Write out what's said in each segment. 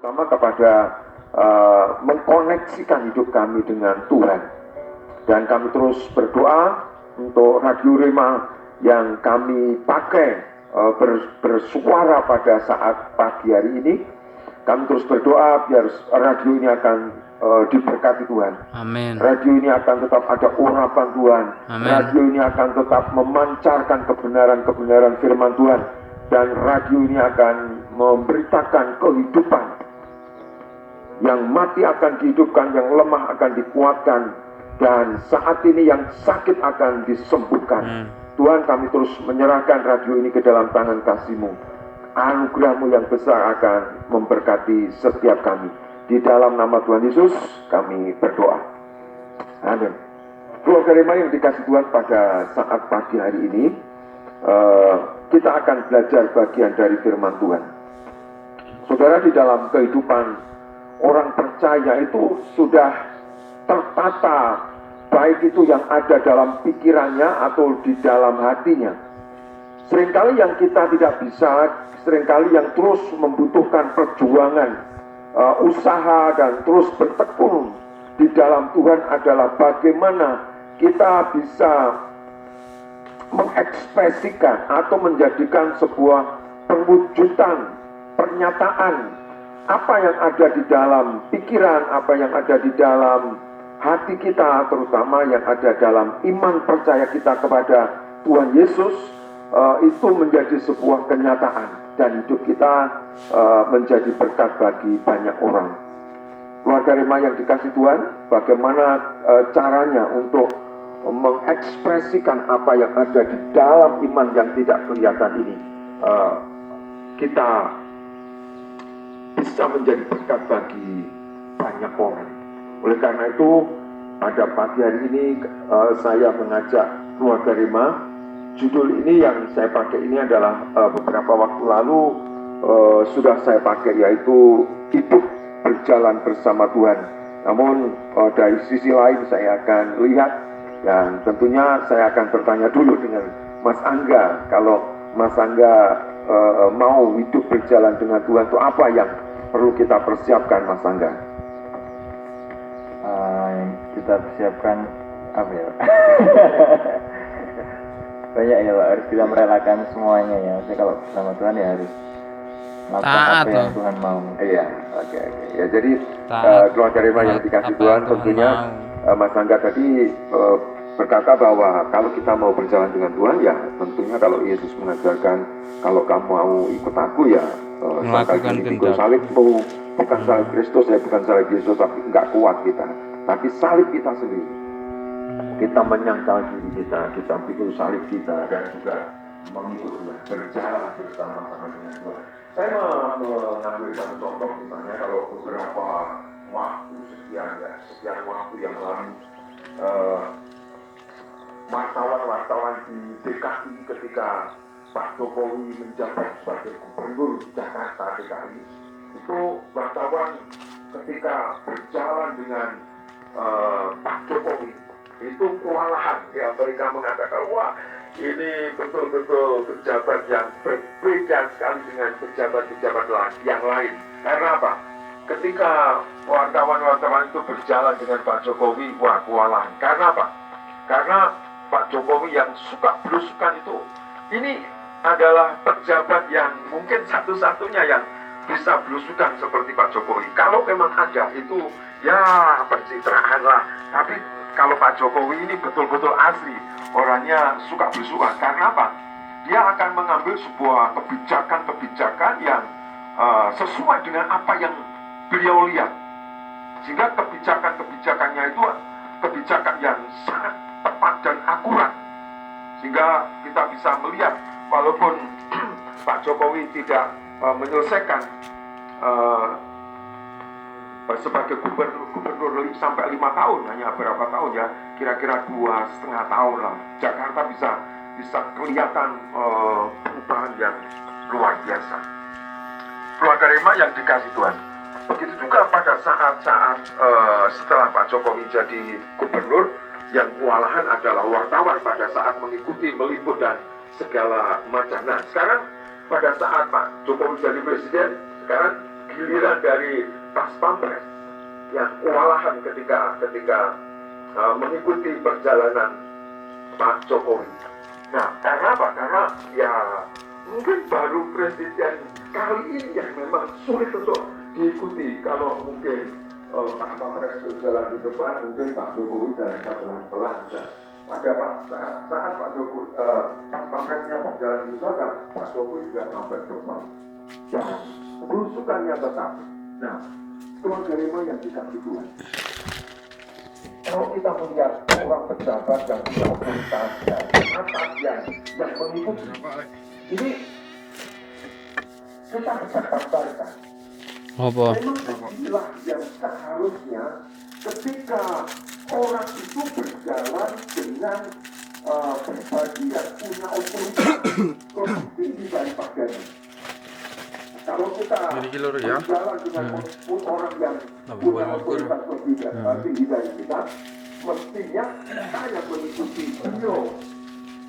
terutama kepada mengkoneksikan hidup kami dengan Tuhan. Dan kami terus berdoa untuk Radio Rema yang kami pakai bersuara pada saat pagi hari ini. Kami terus berdoa biar radio ini akan diberkati Tuhan. Amin. Radio ini akan tetap ada urapan Tuhan. Amin. Radio ini akan tetap memancarkan kebenaran-kebenaran firman Tuhan. Dan radio ini akan memberitakan kehidupan. Yang mati akan dihidupkan, yang lemah akan dikuatkan. Dan saat ini yang sakit akan disembuhkan. Tuhan, kami terus menyerahkan radio ini ke dalam tangan kasih-Mu. Anugerah-Mu yang besar akan memberkati setiap kami. Di dalam nama Tuhan Yesus kami berdoa. Amin. Keluarga Rema yang dikasih Tuhan, pada saat pagi hari ini kita akan belajar bagian dari firman Tuhan. Saudara, di dalam kehidupan orang percaya itu sudah tertata, baik itu yang ada dalam pikirannya atau di dalam hatinya. Seringkali yang kita tidak bisa, seringkali yang terus membutuhkan perjuangan, usaha dan terus bertekun di dalam Tuhan adalah bagaimana kita bisa mengekspresikan atau menjadikan sebuah perwujudan, pernyataan apa yang ada di dalam pikiran, apa yang ada di dalam hati kita, terutama yang ada dalam iman percaya kita kepada Tuhan Yesus, itu menjadi sebuah kenyataan dan hidup kita menjadi berkat bagi banyak orang. Keluarga Rema yang dikasih Tuhan, bagaimana caranya untuk mengekspresikan apa yang ada di dalam iman yang tidak kelihatan ini? Kita bisa menjadi berkat bagi banyak orang. Oleh karena itu, pada pagi hari ini saya mengajak keluarga Rema. Judul ini yang saya pakai ini adalah beberapa waktu lalu sudah saya pakai, yaitu hidup berjalan bersama Tuhan. Namun dari sisi lain saya akan lihat, dan tentunya saya akan bertanya dulu dengan Mas Angga. Kalau Mas Angga mau hidup berjalan dengan Tuhan, itu apa yang perlu kita persiapkan, Mas Angga? Yang kita persiapkan apa ya? Banyak ya Pak, harus kita merelakan semuanya ya. Jadi kalau bersama Tuhan ya harus melakukan apa yang Tuhan mau. Iya, oke. Ya, jadi keluarga Rema yang dikasih Tuhan, tentunya Mas Angga tadi berkata bahwa kalau kita mau berjalan dengan Tuhan, ya tentunya kalau Yesus mengajarkan, kalau kamu mau ikut aku, ya melakukan ikut salibmu, bukan salib Kristus, ya bukan salib Yesus, tapi enggak kuat kita, tapi salib kita sendiri. Kita menyangkal diri kita pikul salib kita, dan juga mengikut Tuhan, berjalan bersama-sama dengan Tuhan. Saya mengambil satu contoh, misalnya kalau beberapa waktu sekian waktu yang lalu, wartawan di DKI ketika Pak Jokowi menjabat sebagai gubernur Jakarta DKI, itu wartawan ketika berjalan dengan Pak Jokowi itu kewalahan, ya mereka mengatakan, wah ini betul-betul pejabat yang berbeda sekali dengan pejabat-pejabat yang lain. Karena apa? Ketika wartawan-wartawan itu berjalan dengan Pak Jokowi, wah kewalahan. Karena apa? Karena Pak Jokowi yang suka belusukan itu, ini adalah pejabat yang mungkin satu-satunya yang bisa belusukan seperti Pak Jokowi. Kalau memang ada itu, ya pencitraan lah. Tapi kalau Pak Jokowi ini betul-betul asli, orangnya suka belusukan. Karena apa? Dia akan mengambil sebuah kebijakan-kebijakan yang sesuai dengan apa yang beliau lihat. Sehingga kebijakan-kebijakannya itu kebijakan yang sangat tepat dan akurat. Sehingga kita bisa melihat, walaupun Pak Jokowi tidak menyelesaikan sebagai gubernur sampai 5 tahun, hanya berapa tahun ya, kira-kira 2,5 tahun lah, Jakarta bisa kelihatan perubahan yang luar biasa. Keluarga Rema yang dikasih Tuhan, begitu juga pada saat-saat setelah Pak Jokowi jadi gubernur, yang kewalahan adalah wartawan pada saat mengikuti, meliput dan segala macam. Nah sekarang pada saat Pak Jokowi jadi presiden, sekarang giliran dari Pas Pampres yang kewalahan ketika mengikuti perjalanan Pak Jokowi. Nah, karena apa? Karena ya mungkin baru presiden kali ini yang memang sulit untuk diikuti. Kalau mungkin Pak Pampres berjalan di depan, mungkin Pak Jokowi jalan pelan-pelan. Pada saat Pak Jokowi, Pak Pampresnya berjalan di belakang, Pak Jokowi juga sampai depan. Dan berusukannya tetap. Nah, keluarga Rema yang dikasih Tuhan. Kalau kita melihat orang pejabat yang punya otoritas dan atas yang mengikuti, ini kita bisa gambarkan. Apa? Memang inilah yang seharusnya ketika orang itu berjalan dengan pribadi yang punya otoritas lebih tinggi daripadanya. Kalau kita berjalan dengan orang yang punya otoritas lebih tinggi dari kita, mestinya kita yang mengikuti beliau,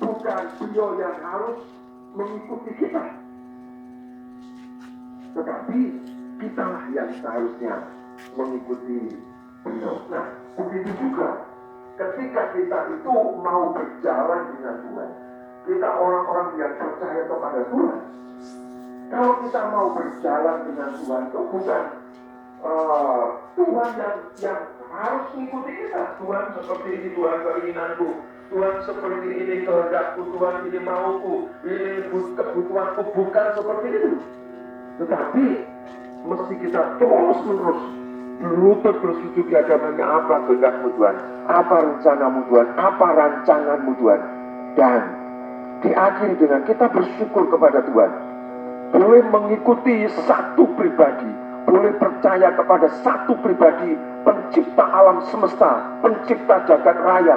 bukan beliau yang harus mengikuti kita. Tetapi kitalah yang seharusnya mengikuti beliau. Nah, begitu juga ketika kita itu mau berjalan dengan Tuhan, kita orang-orang yang percaya kepada Tuhan. Kalau kita mau berjalan dengan Tuhan itu bukan Tuhan yang harus mengikuti kita. Tuhan seperti ini, Tuhan keinginanku, Tuhan seperti ini kehendakku, Tuhan ini mauku, ini kebutuhanku, bukan seperti itu. Tetapi mesti kita terus-menerus berlutut bersujud di hadapannya. Apa kehendakmu Tuhan, apa rencanamu Tuhan, apa rancanganmu Tuhan. Dan diakhiri dengan kita bersyukur kepada Tuhan, boleh mengikuti satu pribadi, boleh percaya kepada satu pribadi, pencipta alam semesta, pencipta jagat raya.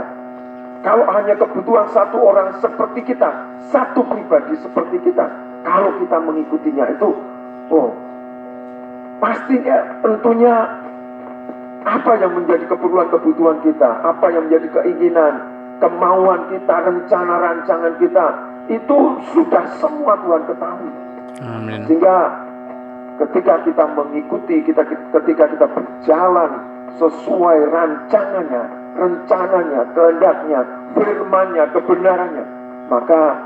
Kalau hanya kebutuhan satu orang seperti kita, satu pribadi seperti kita, kalau kita mengikutinya itu, pastinya tentunya apa yang menjadi kebutuhan kita, apa yang menjadi keinginan, kemauan kita, rencana rancangan kita, itu sudah semua Tuhan ketahui. Amin. Sehingga ketika kita mengikuti, ketika kita berjalan sesuai rancangannya, rencananya, kehendaknya, firmannya, kebenarannya, maka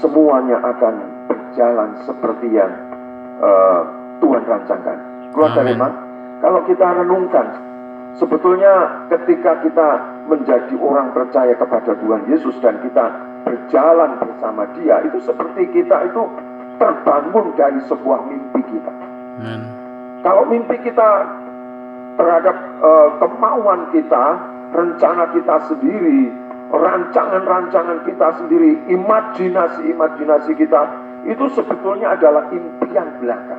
semuanya akan berjalan seperti yang Tuhan rancangkan. Keluarga Rema, kalau kita renungkan, sebetulnya ketika kita menjadi orang percaya kepada Tuhan Yesus dan kita berjalan bersama Dia, itu seperti kita itu terbangun dari sebuah mimpi kita. Kalau mimpi kita terhadap kemauan kita, rencana kita sendiri, rancangan-rancangan kita sendiri, imajinasi kita, itu sebetulnya adalah impian belaka.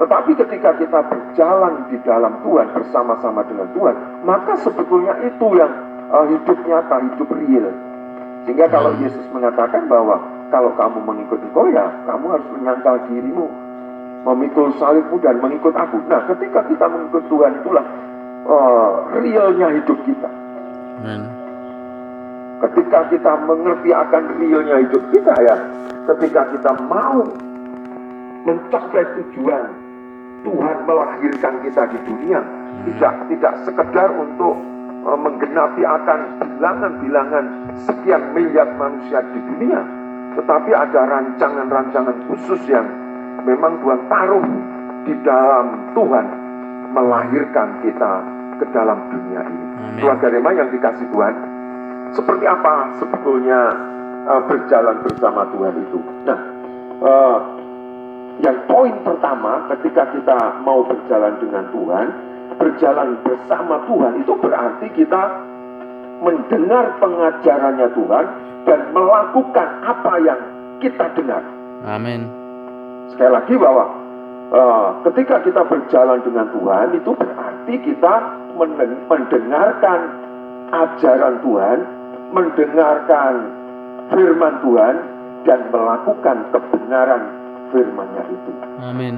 Tetapi ketika kita berjalan di dalam Tuhan, bersama-sama dengan Tuhan, maka sebetulnya itu yang hidup nyata, hidup real. Sehingga kalau Yesus mengatakan bahwa kalau kamu mengikuti ya kamu harus menyangkal dirimu, memikul salibmu dan mengikut aku. Nah, ketika kita mengikut Tuhan, itulah realnya hidup kita. Ketika kita mengerti akan realnya hidup kita, ya ketika kita mau mencapai tujuan Tuhan melahirkan kita di dunia, tidak sekedar untuk menggenapi akan bilangan-bilangan sekian miliar manusia di dunia, tetapi ada rancangan-rancangan khusus yang memang Tuhan taruh di dalam Tuhan melahirkan kita ke dalam dunia ini. Keluarga Rema yang dikasih Tuhan, seperti apa sebetulnya berjalan bersama Tuhan itu? Nah, yang poin pertama, ketika kita mau berjalan dengan Tuhan, berjalan bersama Tuhan, itu berarti kita mendengar pengajarannya Tuhan dan melakukan apa yang kita dengar. Amin. Sekali lagi bahwa ketika kita berjalan dengan Tuhan, itu berarti kita mendengarkan ajaran Tuhan, mendengarkan firman Tuhan, dan melakukan kebenaran firman-Nya itu. Amin.